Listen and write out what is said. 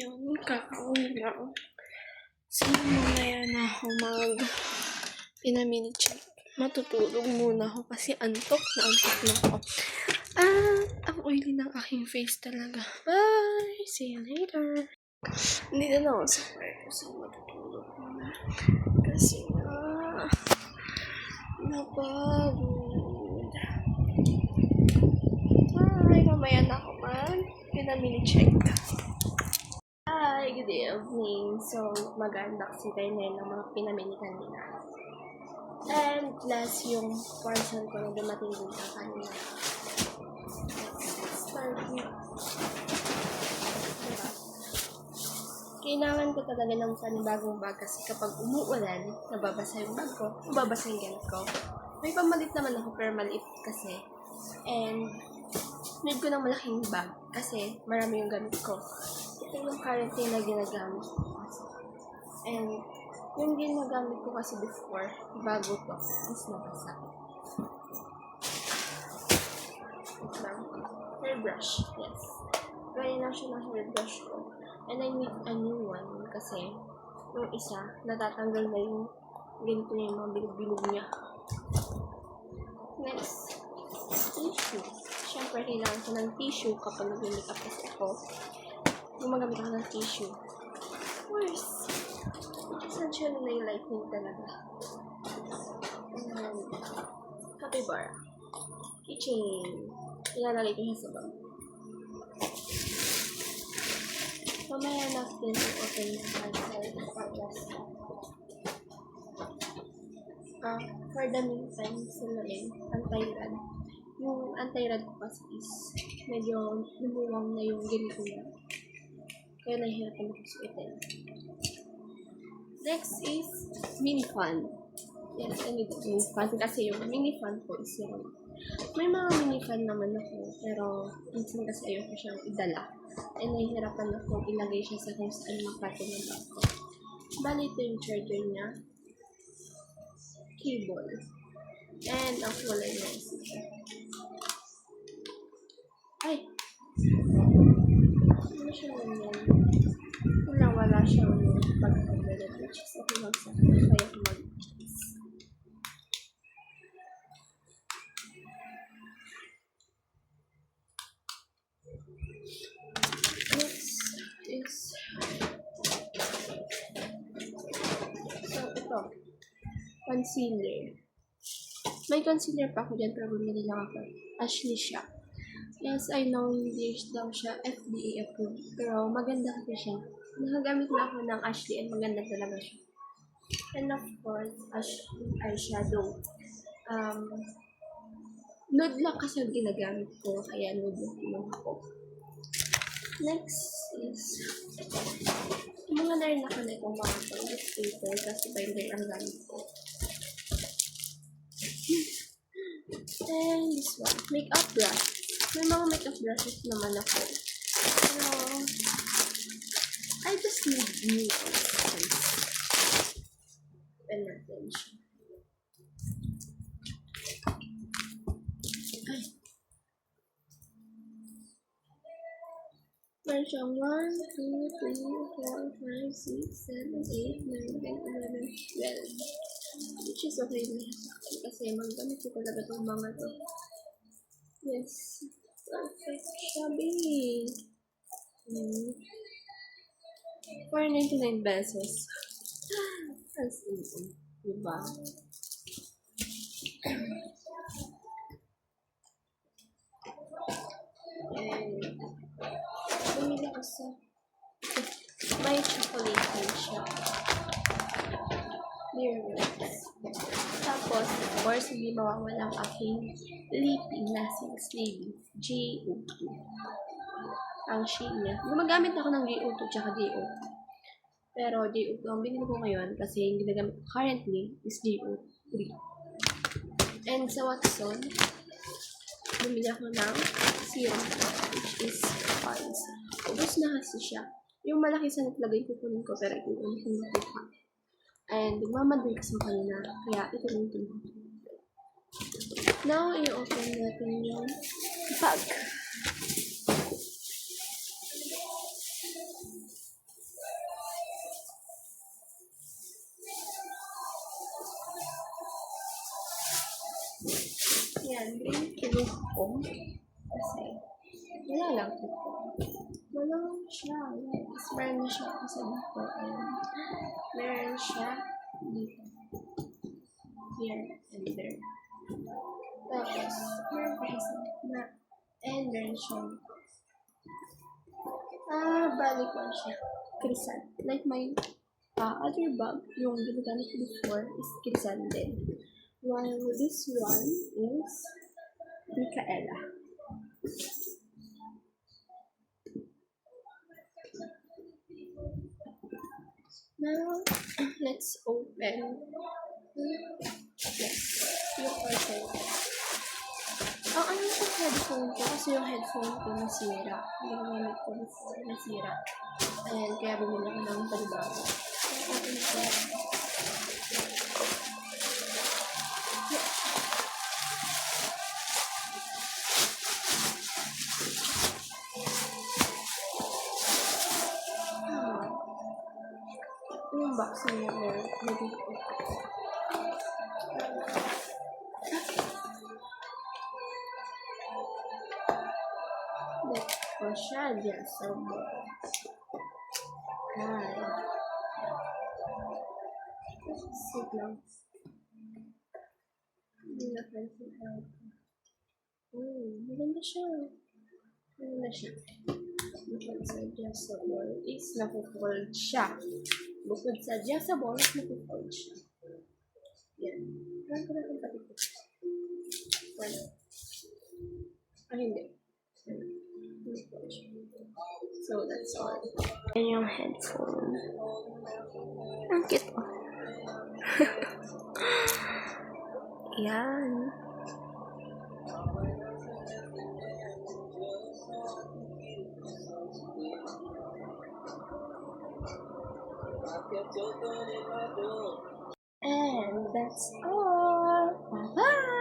Yun, kakauwi lang. So, mamaya na ako pinamini check. Matutulog muna ako kasi antok na ako. Ang oily ng aking face talaga. Bye! See you later! Hindi na ako sa kwarto, so matutulog muna. Kasi napagod. Bye! Mamaya na ako pinamini check. Hi, good evening. So, mag-unboxing tayo ngayon ng mga pinamili kanina. And plus yung parcel ko na dumating din sa kanina. Start with. Diba? Kailangan ko talaga ng panibagong bag kasi kapag umuulan, nababasa yung bag ko, nababasa yung gamit ko. May pamalit naman ako pero maliit kasi. And need ko ng malaking bag kasi marami yung gamit ko. Ito yung currently na ginagamit ko kasi. And yung ginagamit ko kasi before, bago to, is nabasa. Hairbrush, yes. Gaya na siya ng hairbrush ko. And I need a new one kasi yung isa, natatanggal na yung ganito niya, yung mga bilog-bilog niya. Next, tissue. Siyempre, kailangan ko ng tissue kapag nag-makeup kasi ako. Gumagamit ako ng tissue. Of course, essential na yung lightning talaga. And capybara. Keychain. Ilalagay ko siya sa bag. Mamaya natin i-open yung parcel for the meantime, sila rin, anti-rad. Yung anti-rad ko kasi is medyo lumuwang na yung ganito niya. Kaya nahihirapan ako suotin. Next is mini fan. Yes, I need mini fan kasi yung mini fan ko is yung may mga mini fan naman ako pero minsan kasi ayoko siyang idala. And nahihirapan ako ilagay siya sa kung saan makati ng bag ko. Bali ito yung charger niya. Cable. And ang kulay niya is ito. Ay! Ano siya naman? Wala siyang pag-coverlet which is okay lang sa kaya ko mag-cheese. Next is so ito concealer. May concealer pa ako dyan pero bumili lang ako. Ashley siya. Yes, I know hindi daw siya FDA approved pero maganda kasi siya. Nakagamit na ako ng Ashley and maganda talaga siya. And of course, Ashley eyeshadow. Nude lang kasi yung ginagamit ko, kaya nude lang ako. Next is mga narin ako na itong mga toilet paper kasi binder ang gamit ko. And this one, makeup brush. May mga makeup brushes naman ako. Pero I just need new ones. Open natin siya. Ay. Meron siyang 1, 2, 3, 4, 5, 6, 7, 8, 9, 10, 11, 12. Which is okay na siya kasi magagamit ko talaga itong mga to. Yes. Perfect siya, babe. 4.99 pesos. As in, diba? And bumili ko sa may chocolate din siya. Dear Words. Tapos, of course, hindi mawawala ang aking lippy lasting sleeve. J02. Ang shade niya. Gumagamit ako ng J02 tsaka J02. Pero J02 ang binili ko ngayon kasi yung ginagamit ko currently is J03. And sa Watson, bumili ako ng serum which is Pond's. Ubus na kasi siya. Yung malaki sa naglagay ko kunin ko pero ito yung hindi ko pa. And nagmamadali kasi kanina kaya ito lang ito. Now, i-open natin yung bag. Ayan, kinuha ko. Kasi, wala lang ito. Wala siya. Yes, meron siya kasi dito. Ayan. Meron siya dito. Here and there. Tapos, meron pa isa na, and meron siya. Balik ko siya. Krisan. Like my other bag, yung ginagamit ko before, is Krisan din. While this one is Micaela. Now, let's open. Yes, yung parcel. Ang ano yung headphone ko, kasi yung headphone ko nasira. Yung gamit ko before nasira. Ayan, kaya bumili ko ng panibago. Open ko. Yung box niya meron. Let's ko siya dyan sa box. Hi. Sit lang. Hindi na pansin out. Maganda siya. Maganda siya. Bukod sa adjustable is nakufold siya. Bukod sa adjustable is nakufold siya. Yan. Kaya ko natin pati ko. Wala. Hindi. So, that's all. Yan yung headphone. Ang cute oh. Yan. And that's all. Bye-bye!